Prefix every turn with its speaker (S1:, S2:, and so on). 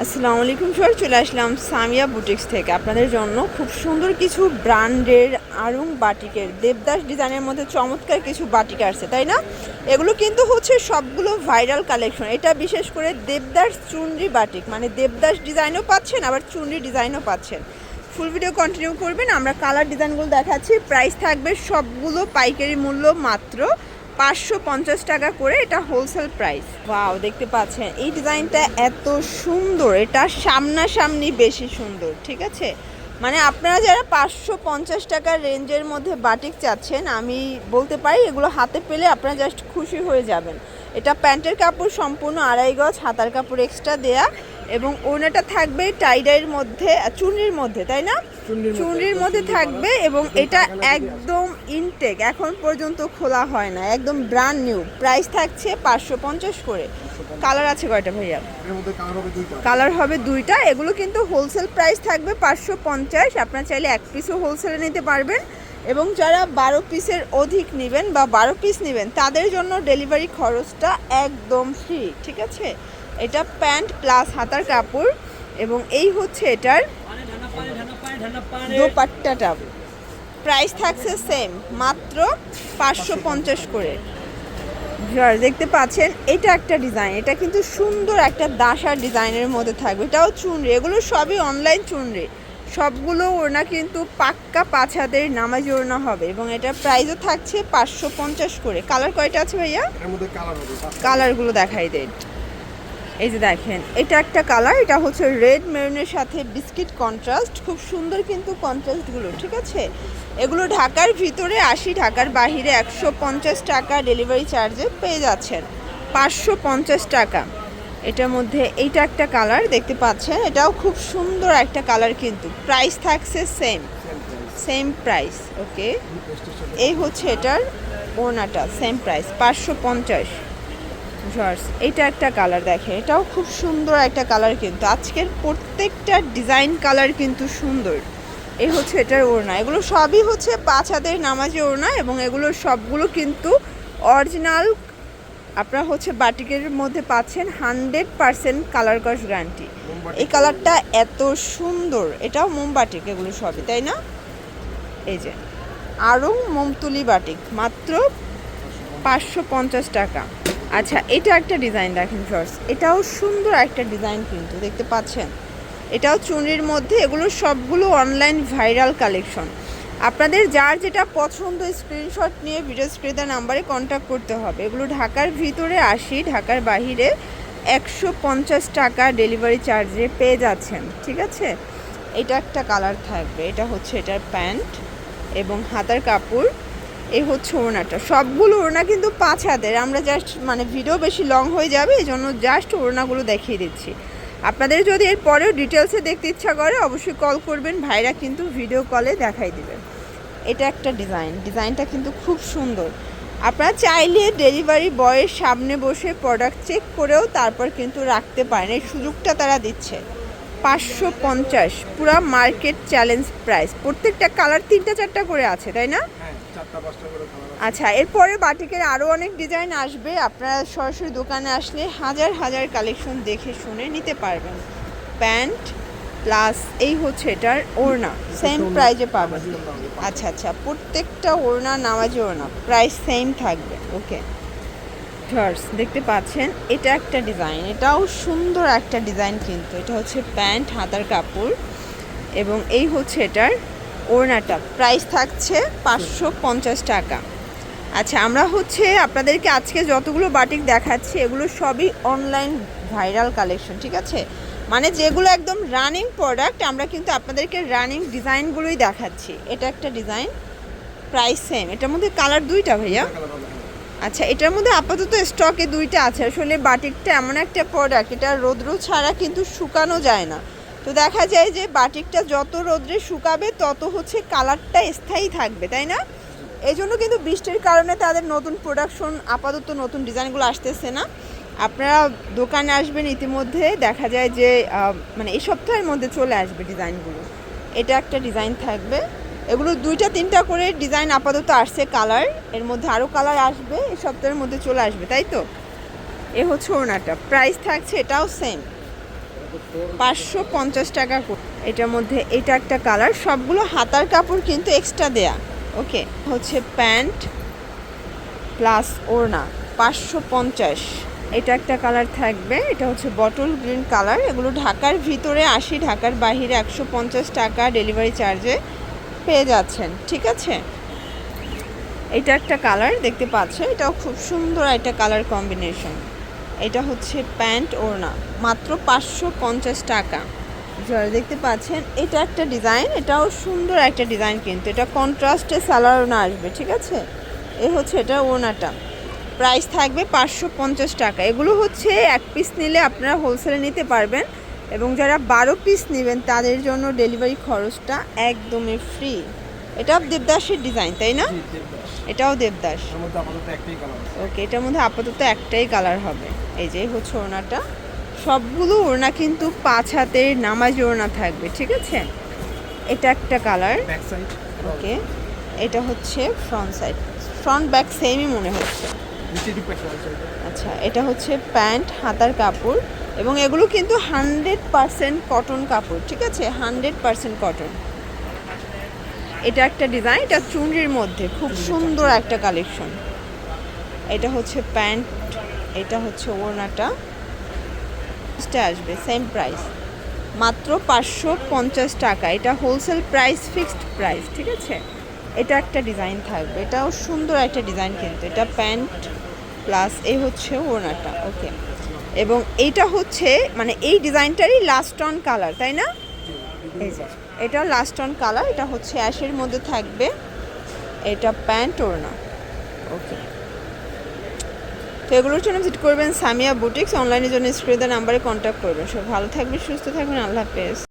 S1: আসসালামু আলাইকুম স্যার, চলে আসলাম সামিয়া বুটিক্স থেকে আপনাদের জন্য খুব সুন্দর কিছু ব্র্যান্ডের আড়ং বাটিকের দেবদাস ডিজাইনের মধ্যে চমৎকার কিছু বাটিক আসছে, তাই না? এগুলো কিন্তু হচ্ছে সবগুলো ভাইরাল কালেকশন। এটা বিশেষ করে দেবদাস চুনরি বাটিক, মানে দেবদাস ডিজাইনও পাচ্ছেন আবার চুনরি ডিজাইনও পাচ্ছেন। ফুল ভিডিও কন্টিনিউ করবেন। আমরা কালার ডিজাইনগুলো দেখাচ্ছি। প্রাইস থাকবে সবগুলো পাইকারি মূল্য মাত্র 550 টাকা করে। এটা হোলসেল প্রাইস। ওয়াও, দেখতে পাচ্ছেন এই ডিজাইনটা এত সুন্দর, এটা সামনাসামনি বেশি সুন্দর। ঠিক আছে, মানে আপনারা যারা 550 টাকার রেঞ্জের মধ্যে বাটিক চাচ্ছেন, আমি বলতে পারি এগুলো হাতে পেলে আপনারা জাস্ট খুশি হয়ে যাবেন। এটা প্যান্টের কাপড় সম্পূর্ণ আড়াই গজ, হাতার কাপড় এক্সট্রা দেয়া এবং ওড়নাটা থাকবে টাইডাইয়ের মধ্যে, চুনরির মধ্যে, তাই না? চুনরির মধ্যে থাকবে এবং এটা একদম ইনটেক, এখন পর্যন্ত খোলা হয় না, একদম ব্র্যান্ড নিউ। প্রাইস থাকছে 550 করে। কালার আছে কয়টা ভাইয়া? কালার হবে দুইটা। এগুলো কিন্তু হোলসেল প্রাইস থাকবে 550। আপনারা চাইলে এক পিসও হোলসেলে নিতে পারবেন এবং যারা 12 পিসের অধিক নেবেন বা 12 পিস নেবেন তাদের জন্য ডেলিভারি খরচটা একদম ফ্রি। ঠিক আছে, এটা প্যান্ট প্লাস হাতার কাপড় এবং এই হচ্ছে এটার দোপাট্টাটা। প্রাইস থাকছে সেম, মাত্র 550 করে। দেখতে পাচ্ছেন এটা একটা ডিজাইন, এটা কিন্তু সুন্দর একটা দাসার ডিজাইনের মধ্যে থাকবে। এটাও চুনরি, এগুলো সবই অনলাইন চুনরি। সবগুলো ওড়না কিন্তু পাক্কা 5 হাতের নামাজি ওড়না হবে এবং এটার প্রাইসও থাকছে 550 করে। কালার কয়টা আছে ভাইয়া? কালারগুলো দেখাই দেন। এই যে দেখেন, এটা একটা কালার, এটা হচ্ছে রেড মেরুনের সাথে বিস্কিট কন্ট্রাস্ট। খুব সুন্দর কিন্তু কন্ট্রাস্টগুলো। ঠিক আছে, এগুলো ঢাকার ভিতরে 80, ঢাকার বাহিরে 150 টাকা ডেলিভারি চার্জে পেয়ে যাচ্ছেন। 550 টাকা। এটার মধ্যে এইটা একটা কালার দেখতে পাচ্ছেন, এটাও খুব সুন্দর একটা কালার, কিন্তু প্রাইস থাকছে সেম প্রাইস। ওকে, এই হচ্ছে এটার ওড়নাটা, সেম প্রাইস 550। এইটা একটা কালার দেখেন, এটাও খুব সুন্দর একটা কালার, কিন্তু আজকের প্রত্যেকটা ডিজাইন কালার কিন্তু সুন্দর। এই হচ্ছে এটার ওড়না। এগুলো সবই হচ্ছে 5 হাতের নামাজি ওড়না এবং এগুলো সবগুলো কিন্তু অরিজিনাল। আপনারা হচ্ছে বাটিকের মধ্যে পাচ্ছেন 100% কালার কস গ্যারান্টি। এই কালারটা এত সুন্দর, এটাও মোম বাটিক, এগুলো সবই, তাই না? এই যে আরং মোমতুলি বাটিক, মাত্র 550 টাকা। আচ্ছা, এটা একটা ডিজাইন দেখেন শর্টস, এটাও সুন্দর একটা ডিজাইন কিন্তু দেখতে পাচ্ছেন। এটাও চুনরির মধ্যে, এগুলো সবগুলো অনলাইন ভাইরাল কালেকশন। আপনাদের যার যেটা পছন্দ স্ক্রিনশট নিয়ে ভিডিও স্ক্রিনের নাম্বারে কন্ট্যাক্ট করতে হবে। এগুলো ঢাকার ভিতরে 80, ঢাকার বাহিরে 150 টাকা ডেলিভারি চার্জে পেয়ে যাচ্ছেন। ঠিক আছে, এটা একটা কালার থাকবে, এটা হচ্ছে এটার প্যান্ট এবং হাতার কাপড়। এই হচ্ছে ওড়নাটা। সবগুলো ওড়না কিন্তু 5 হাতের। আমরা জাস্ট মানে ভিডিও বেশি লং হয়ে যাবে, এই জন্য জাস্ট ওড়নাগুলো দেখিয়ে দিচ্ছি। আপনাদের যদি এর পরেও ডিটেলসে দেখতে ইচ্ছা করে অবশ্যই কল করবেন, ভাইরা কিন্তু ভিডিও কলে দেখাই দিবেন। এটা একটা ডিজাইনটা কিন্তু খুব সুন্দর। আপনারা চাইলে ডেলিভারি বয়ের সামনে বসে প্রোডাক্ট চেক করেও তারপর কিন্তু রাখতে পারেন, এই সুযোগটা তারা দিচ্ছে। 550 পুরা মার্কেট চ্যালেঞ্জ প্রাইস। প্রত্যেকটা কালার 3-4টা করে আছে, তাই না? আচ্ছা, এরপরে বাটিকের আরও অনেক ডিজাইন আসবে। আপনারা সরাসরি দোকানে আসলে হাজার হাজার কালেকশন দেখে শুনে নিতে পারবেন। প্যান্ট প্লাস এই হচ্ছে এটার ওড়না, সেম প্রাইজে পাবেন। আচ্ছা, প্রত্যেকটা ওড়না নামাজি ওড়না, প্রাইস সেম থাকবে। ওকে দেখতে পাচ্ছেন, এটা একটা ডিজাইন, এটাও সুন্দর একটা ডিজাইন কিন্তু। এটা হচ্ছে প্যান্ট, হাতার কাপড় এবং এই হচ্ছে এটার ওড়নাটা। প্রাইস থাকছে 550 টাকা। আচ্ছা, আমরা হচ্ছে আপনাদেরকে আজকে যতগুলো বাটিক দেখাচ্ছি এগুলো সবই অনলাইন ভাইরাল কালেকশন। ঠিক আছে, মানে যেগুলো একদম রানিং প্রোডাক্ট আমরা কিন্তু আপনাদেরকে রানিং ডিজাইনগুলোই দেখাচ্ছি। এটা একটা ডিজাইন, প্রাইস সেম। এটার মধ্যে কালার দুইটা ভাইয়া? আচ্ছা, এটার মধ্যে আপাতত স্টকে দুইটা আছে। আসলে বাটিকটা এমন একটা প্রোডাক্ট, এটা রৌদ্র ছাড়া কিন্তু শুকানো যায় না। তো দেখা যায় যে বাটিকটা যত রোদ্রে শুকাবে তত হচ্ছে কালারটা স্থায়ী থাকবে, তাই না? এই জন্য কিন্তু বৃষ্টির কারণে তাদের নতুন প্রোডাকশন, আপাতত নতুন ডিজাইনগুলো আসতেছে না। আপনারা দোকানে আসবেন, ইতিমধ্যে দেখা যায় যে মানে এই সপ্তাহের মধ্যে চলে আসবে ডিজাইনগুলো। এটা একটা ডিজাইন থাকবে, এগুলো 2-3টা করে ডিজাইন আপাতত আসছে কালার, এর মধ্যে আরও কালার আসবে, এই সপ্তাহের মধ্যে চলে আসবে, তাই তো? এ হচ্ছে ওড়নাটা। প্রাইস থাকছে এটাও সেম, 550 টাকা করে। এটার মধ্যে এটা একটা কালার, সবগুলো হাতার কাপড় কিন্তু এক্সট্রা দেয়া। ওকে, হচ্ছে প্যান্ট প্লাস ওড়না 550। এটা একটা কালার থাকবে, এটা হচ্ছে বটল গ্রিন কালার। এগুলো ঢাকার ভিতরে 80, ঢাকার বাইরে 150 টাকা ডেলিভারি চার্জে পেয়ে যাচ্ছেন, ঠিক আছে। এটা একটা কালার দেখতে পাচ্ছেন, এটাও খুব সুন্দর একটা কালার কম্বিনেশন। এটা হচ্ছে প্যান্ট ওড়না, মাত্র 550 টাকা। যারা দেখতে পাচ্ছেন এটা একটা ডিজাইন, এটাও সুন্দর একটা ডিজাইন, কিন্তু এটা কন্ট্রাস্টে সালোয়ার ওড়না আসবে, ঠিক আছে। এ হচ্ছে এটা ওড়নাটা, প্রাইস থাকবে 550 টাকা। এগুলো হচ্ছে এক পিস নিলে আপনারা হোলসেলে নিতে পারবেন, এবং যারা 12 পিস নেবেন তাদের জন্য ডেলিভারি খরচটা একদমই ফ্রি। এটা দেবদাসের ডিজাইন, তাই না? এটাও দেবদাস। ওকে, এটার মধ্যে আপাতত একটাই কালার হবে। এই যে হচ্ছে ওড়নাটা, সবগুলো ওড়না কিন্তু 5 হাতের নামাজি ওড়না থাকবে, ঠিক আছে। এটা একটা কালার। ওকে, এটা হচ্ছে ফ্রন্ট সাইড, ফ্রন্ট ব্যাক সেমই মনে হচ্ছে। আচ্ছা, এটা হচ্ছে প্যান্ট হাতার কাপড়, এবং এগুলো কিন্তু 100% কটন কাপড়, ঠিক আছে, 100% কটন। এটা একটা ডিজাইন, এটা চুনরির মধ্যে খুব সুন্দর একটা কালেকশন। এটা হচ্ছে প্যান্ট, এটা হচ্ছে ওড়নাটা আসবে সেম প্রাইস, মাত্র 550 টাকা। এটা হোলসেল প্রাইস, ফিক্সড প্রাইস, ঠিক আছে। এটা একটা ডিজাইন থাকবে, এটাও সুন্দর একটা ডিজাইন, কিন্তু এটা প্যান্ট প্লাস এই হচ্ছে ওড়নাটা। ওকে, এবং এইটা হচ্ছে মানে এই ডিজাইনটারই লাস্ট অন কালার, তাই না? এই যে এটা লাস্ট অন কালার, এটা হচ্ছে অ্যাশের মধ্যে থাকবে। এটা প্যান্ট ওড়না। ওকে, তো এগুলোর জন্য ভিজিট করবেন সামিয়া বুটিক্স। অনলাইনের জন্য স্ক্রিনের নাম্বারে কন্ট্যাক্ট করবেন। সব ভালো থাকবেন, সুস্থ থাকবেন, আল্লাহ হাফেজ।